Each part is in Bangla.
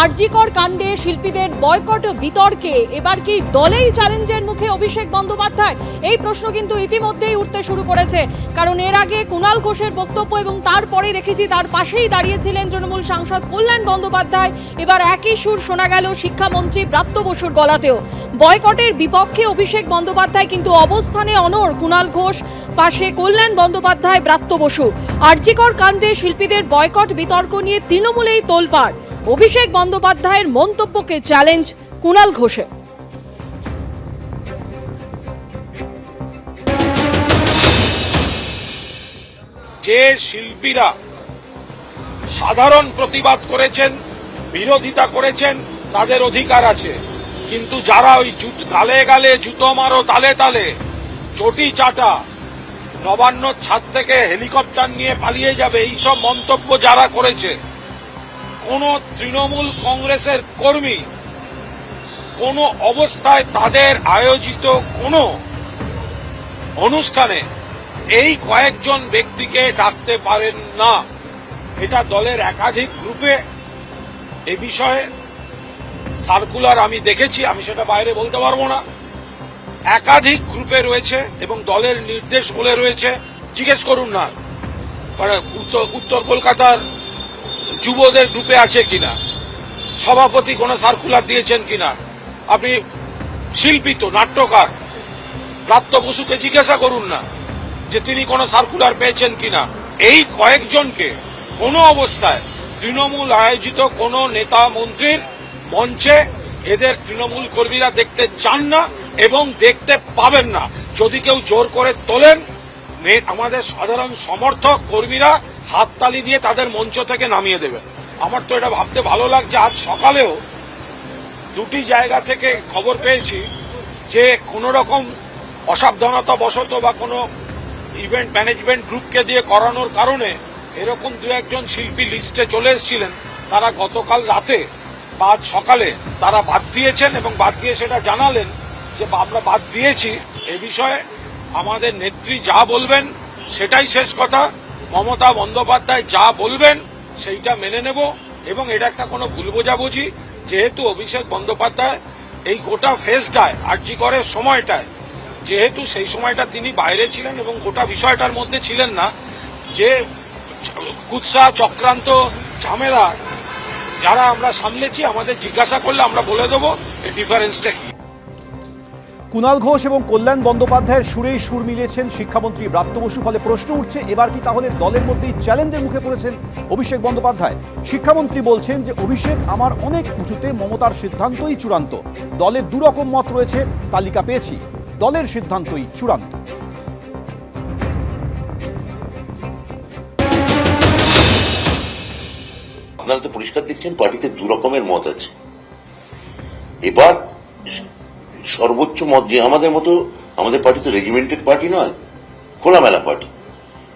আরজিকর কাণ্ডে শিল্পীদের বয়কট বিতর্কে এবার কি দলেই চ্যালেঞ্জের মুখে অভিষেক বন্দ্যোপাধ্যায়? এই প্রশ্ন কিন্তু ইতিমধ্যেই উঠতে শুরু করেছে, কারণ এর আগে কুণাল ঘোষের বক্তব্য এবং তারপরে দেখেছি তার পাশেই দাঁড়িয়েছিলেন তৃণমূল সাংসদ কল্যাণ বন্দ্যোপাধ্যায়। এবার একই সুর শোনা গেল শিক্ষামন্ত্রী ব্রাত্য বসুর গলাতেও। বয়কটের বিপক্ষে অভিষেক বন্দ্যোপাধ্যায় কিন্তু অবস্থানে অনড়। কুণাল ঘোষ, পাশে কল্যাণ বন্দ্যোপাধ্যায়, ব্রাত্য বসু। আরজিকর কাণ্ডে শিল্পীদের বয়কট বিতর্ক নিয়ে তৃণমূলেই তোলপাড়। অভিষেক বন্দ্যোপাধ্যায়ের মন্তব্যকে চ্যালেঞ্জ কুণাল ঘোষের। যে শিল্পীরা সাধারণ প্রতিবাদ করেছেন, বিরোধিতা করেছেন, তাদের অধিকার আছে, কিন্তু যারা ওই গালে গালে জুতো মারো তালে তালে চটি চাটা নবান্ন ছাদ থেকে হেলিকপ্টার নিয়ে পালিয়ে যাবে, এইসব মন্তব্য যারা করেছে, কোন তৃণমূল কংগ্রেসের কর্মী কোন অবস্থায় তাদের আয়োজিত কোন অনুষ্ঠানে এই কয়েকজন ব্যক্তিকে ডাকতে পারেন না। এটা দলের একাধিক গ্রুপে এ বিষয়ে সার্কুলার আমি দেখেছি, আমি সেটা বাইরে বলতে পারবো না। একাধিক গ্রুপে রয়েছে এবং দলের নির্দেশ বলে রয়েছে। জিজ্ঞেস করুন না উত্তর কলকাতার যুবদের গ্রুপে আছে কিনা, সভাপতি কোন সার্কুলার দিয়েছেন কিনা। আপনি শিল্পী তো, নাট্যকার ব্রাত্য বসুকে জিজ্ঞাসা করুন না যে তিনি কোন সার্কুলার পেয়েছেন কিনা। এই কয়েকজনকে কোন অবস্থায় তৃণমূল আয়োজিত কোন নেতা মন্ত্রীর মঞ্চে এদের তৃণমূল কর্মীরা দেখতে চান না এবং দেখতে পাবেন না। যদি কেউ জোর করে তোলেন, আমাদের সাধারণ সমর্থক কর্মীরা হাততালি দিয়ে তাদের মঞ্চ থেকে নামিয়ে দেবেন। আমার তো এটা ভাবতে ভালো লাগছে, আজ সকালেও দুটি জায়গা থেকে খবর পেয়েছি যে কোন রকম অসাবধানতা বশত বা কোনো ইভেন্ট ম্যানেজমেন্ট গ্রুপকে দিয়ে করানোর কারণে এরকম দু একজন শিল্পী লিস্টে চলে এসেছিলেন, তারা গতকাল রাতে বা আজ সকালে তারা বাদ দিয়েছেন এবং বাদ দিয়ে সেটা জানালেন যে আমরা বাদ দিয়েছি। এ বিষয়ে আমাদের নেত্রী যা বলবেন সেটাই শেষ কথা। মমতা বন্দ্যোপাধ্যায় যা বলবেন সেইটা মেনে নেব এবং এটা একটা কোনো ভুল বোঝাবুঝি। যেহেতু অভিষেক বন্দ্যোপাধ্যায় এই গোটা ফেজটায় আরজিকরের সময়টায়, যেহেতু সেই সময়টা তিনি বাইরে ছিলেন এবং গোটা বিষয়টার মধ্যে ছিলেন না, যে কুৎসা চক্রান্ত ঝামেলা যারা আমরা সামলেছি, আমাদের জিজ্ঞাসা করলে আমরা বলে দেবো এই ডিফারেন্সটা কি। কুণাল ঘোষ এবং কল্যাণ বন্দ্যোপাধ্যায়ের সুরেই সুর মিলিয়েছেন শিক্ষামন্ত্রী ব্রাত্য বসু। ফলে প্রশ্ন উঠছে, এবার কি তাহলে দলের মধ্যেই চ্যালেঞ্জের মুখে পড়েছেন অভিষেক বন্দ্যোপাধ্যায়? শিক্ষামন্ত্রী বলছেন যে অভিষেক আমার অনেক উঁচুতে, মমতার সিদ্ধান্তই চূড়ান্ত। দলের দুরকম মত রয়েছে, তালিকা পেয়েছি, দলের সিদ্ধান্তই চূড়ান্ত। আপনারা তো পরিষ্কার দেখছেন পার্টিতে দু রকমের মত আছে। এবার সর্বোচ্চ মত যে আমাদের মতো, আমাদের পার্টি তো রেজিমেন্টেড পার্টি নয়, খোলামেলা পার্টি।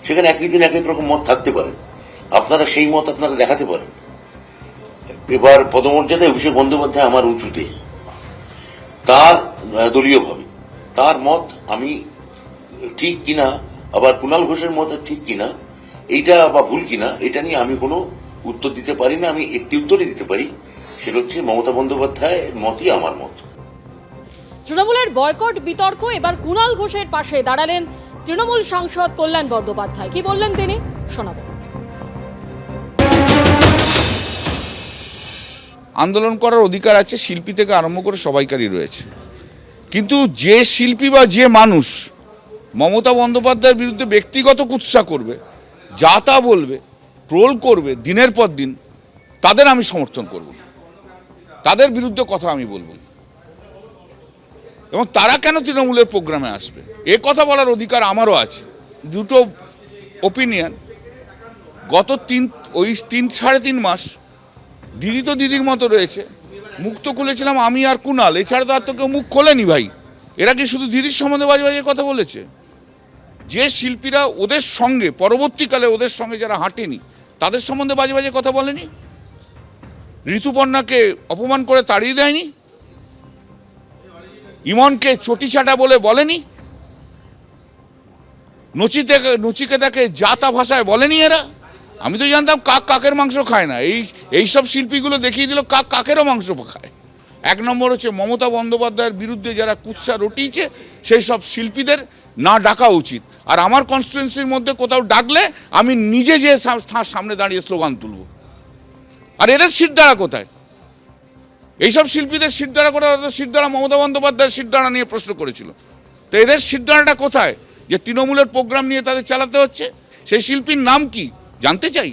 সেখানে এক একদিন এক এক রকম মত থাকতে পারে, আপনারা সেই মত আপনারা দেখাতে পারেন। এবার পদমর্যাদায় অভিষেক বন্দ্যোপাধ্যায় আমার উঁচুতে, তার দলীয়ভাবে তার মত আমি ঠিক কিনা, আবার কুণাল ঘোষের মত ঠিক কিনা, এইটা বা ভুল কিনা, এটা নিয়ে আমি কোনো উত্তর দিতে পারি না। আমি একটি উত্তরই দিতে পারি, সেটা হচ্ছে মমতা বন্দ্যোপাধ্যায়ের মতই আমার মত। তৃণমূলের বয়কট বিতর্ক এবার কুণাল ঘোষের পাশে দাঁড়ালেন তৃণমূল সাংসদ কল্যাণ বন্দ্যোপাধ্যায়। কি বললেন তিনি, শোনাবো। আন্দোলন করার অধিকার আছে, শিল্পী থেকে আরম্ভ করে সবাইকারই রয়েছে, কিন্তু যে শিল্পী বা যে মানুষ মমতা বন্দ্যোপাধ্যায়ের বিরুদ্ধে ব্যক্তিগত কুৎসা করবে, যা তা বলবে, ট্রোল করবে দিনের পর দিন, তাদের আমি সমর্থন করব না, তাদের বিরুদ্ধে কথা আমি বলবো না। এবং তারা কেন তৃণমূলের প্রোগ্রামে আসবে, এ কথা বলার অধিকার আমারও আছে। দুটো ওপিনিয়ন, গত সাড়ে তিন মাস দিদি তো দিদির মতো রয়েছে, মুখ তো খুলেছিলাম আমি আর কুণাল, এছাড়া তো আর তো কেউ মুখ খোলেনি ভাই। এরা কি শুধু দিদির সম্বন্ধে বাজে বাজে কথা বলেছে? যে শিল্পীরা ওদের সঙ্গে, পরবর্তীকালে ওদের সঙ্গে যারা হাঁটেনি, তাদের সম্বন্ধে বাজে বাজে কথা বলেনি? ঋতুপর্ণাকে অপমান করে তাড়িয়ে দেয়নি? ইমনকে চটি চাটা বলে বলেনি? নচিকেতাকে যা তা ভাষায় বলেনি এরা? আমি তো জানতাম কাক কাকের মাংস খায় না, এইসব শিল্পীগুলো দেখিয়ে দিল কাক কাকেরও মাংস খায়। এক নম্বর হচ্ছে মমতা বন্দ্যোপাধ্যায়ের বিরুদ্ধে যারা কুৎসা রটিয়েছে সেই সব শিল্পীদের না ডাকা উচিত। আর আমার কনস্টিটুয়েন্সির মধ্যে কোথাও ডাকলে আমি নিজে যে তার সামনে দাঁড়িয়ে স্লোগান তুলব। আর এদের সিটদাঁড়া কোথায়? এইসব শিল্পীদের সিটদাঁড়া করে, সিটদাঁড়া মমতা বন্দ্যোপাধ্যায়ের সিটদাঁড়া নিয়ে প্রশ্ন করেছিল, তো এদের সিটদাঁড়াটা কোথায় যে তৃণমূলের প্রোগ্রাম নিয়ে তাদের চালাতে হচ্ছে? সেই শিল্পীর নাম কি জানতে চাই।